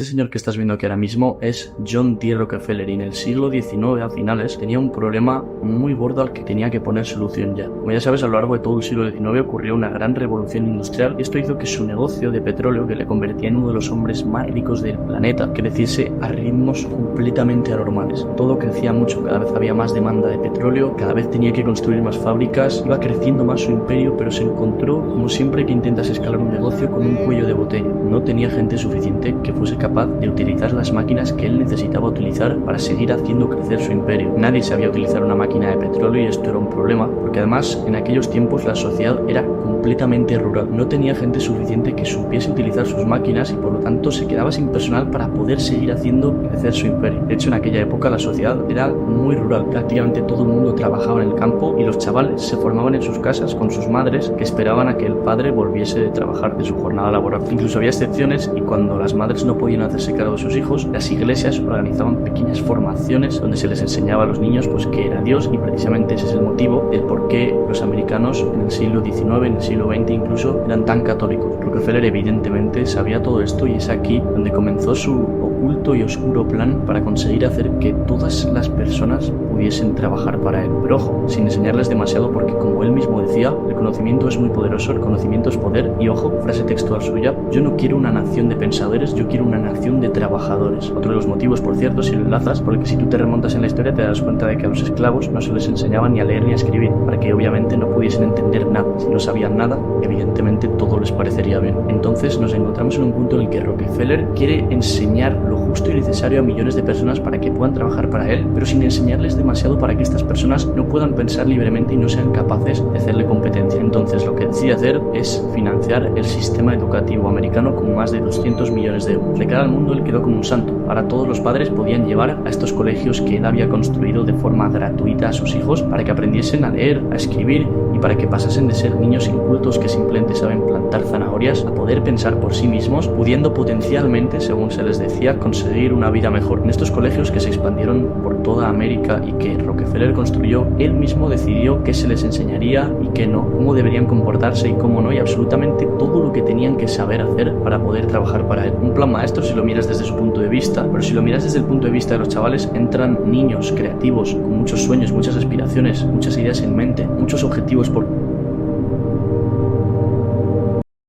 Este señor que estás viendo aquí ahora mismo es John D. Rockefeller y en el siglo XIX a finales tenía un problema muy gordo al que tenía que poner solución ya. Como ya sabes, a lo largo de todo el siglo XIX ocurrió una gran revolución industrial y esto hizo que su negocio de petróleo, que le convertía en uno de los hombres más ricos del planeta, creciese a ritmos completamente anormales. Todo crecía mucho, cada vez había más demanda de petróleo, cada vez tenía que construir más fábricas, iba creciendo más su imperio, pero se encontró, como siempre que intentas escalar un negocio, con un cuello de botella. No tenía gente suficiente que fuese capaz de utilizar las máquinas que él necesitaba utilizar para seguir haciendo crecer su imperio. Nadie sabía utilizar una máquina de petróleo y esto era un problema, porque además en aquellos tiempos la sociedad era completamente rural. No tenía gente suficiente que supiese utilizar sus máquinas y por lo tanto se quedaba sin personal para poder seguir haciendo crecer su imperio. De hecho, en aquella época la sociedad era muy rural. Prácticamente todo el mundo trabajaba en el campo y los chavales se formaban en sus casas con sus madres que esperaban a que el padre volviese de trabajar de su jornada laboral. Incluso había excepciones y cuando las madres no podían hacerse cargo de sus hijos, las iglesias organizaban pequeñas formaciones donde se les enseñaba a los niños pues que era Dios, y precisamente ese es el motivo del por qué los americanos en el siglo XIX, en el siglo XX incluso, eran tan católicos. Rockefeller evidentemente sabía todo esto y es aquí donde comenzó su oculto y oscuro plan para conseguir hacer que todas las personas pudiesen trabajar para él. Pero ojo, sin enseñarles demasiado porque, como él mismo decía, el conocimiento es muy poderoso, el conocimiento es poder y, ojo, frase textual suya: yo no quiero una nación de pensadores, yo quiero una nación de trabajadores. Otro de los motivos, por cierto, si lo enlazas, porque si tú te remontas en la historia te das cuenta de que a los esclavos no se les enseñaba ni a leer ni a escribir, para que obviamente no pudiesen entender nada. Si no sabían nada, evidentemente todo les parecería bien. Entonces nos encontramos en un punto en el que Rockefeller quiere enseñar lo justo y necesario a millones de personas para que puedan trabajar para él, pero sin enseñarles demasiado para que estas personas no puedan pensar libremente y no sean capaces de hacerle competencia. Entonces lo que decide hacer es financiar el sistema educativo americano con más de 200 millones de euros. De cara al mundo él quedó como un santo. Ahora todos los padres podían llevar a estos colegios que él había construido de forma gratuita a sus hijos para que aprendiesen a leer, a escribir y para que pasasen de ser niños incultos que simplemente saben plantar zanahorias a poder pensar por sí mismos, pudiendo potencialmente, según se les decía, conseguir una vida mejor. En estos colegios que se expandieron por toda América y que Rockefeller construyó, él mismo decidió qué se les enseñaría y qué no, cómo deberían comportarse y cómo no, y absolutamente todo lo que tenían que saber hacer para poder trabajar para él. Un plan maestro si lo miras desde su punto de vista, pero si lo miras desde el punto de vista de los chavales, entran niños creativos con muchos sueños, muchas aspiraciones, muchas ideas en mente, muchos objetivos por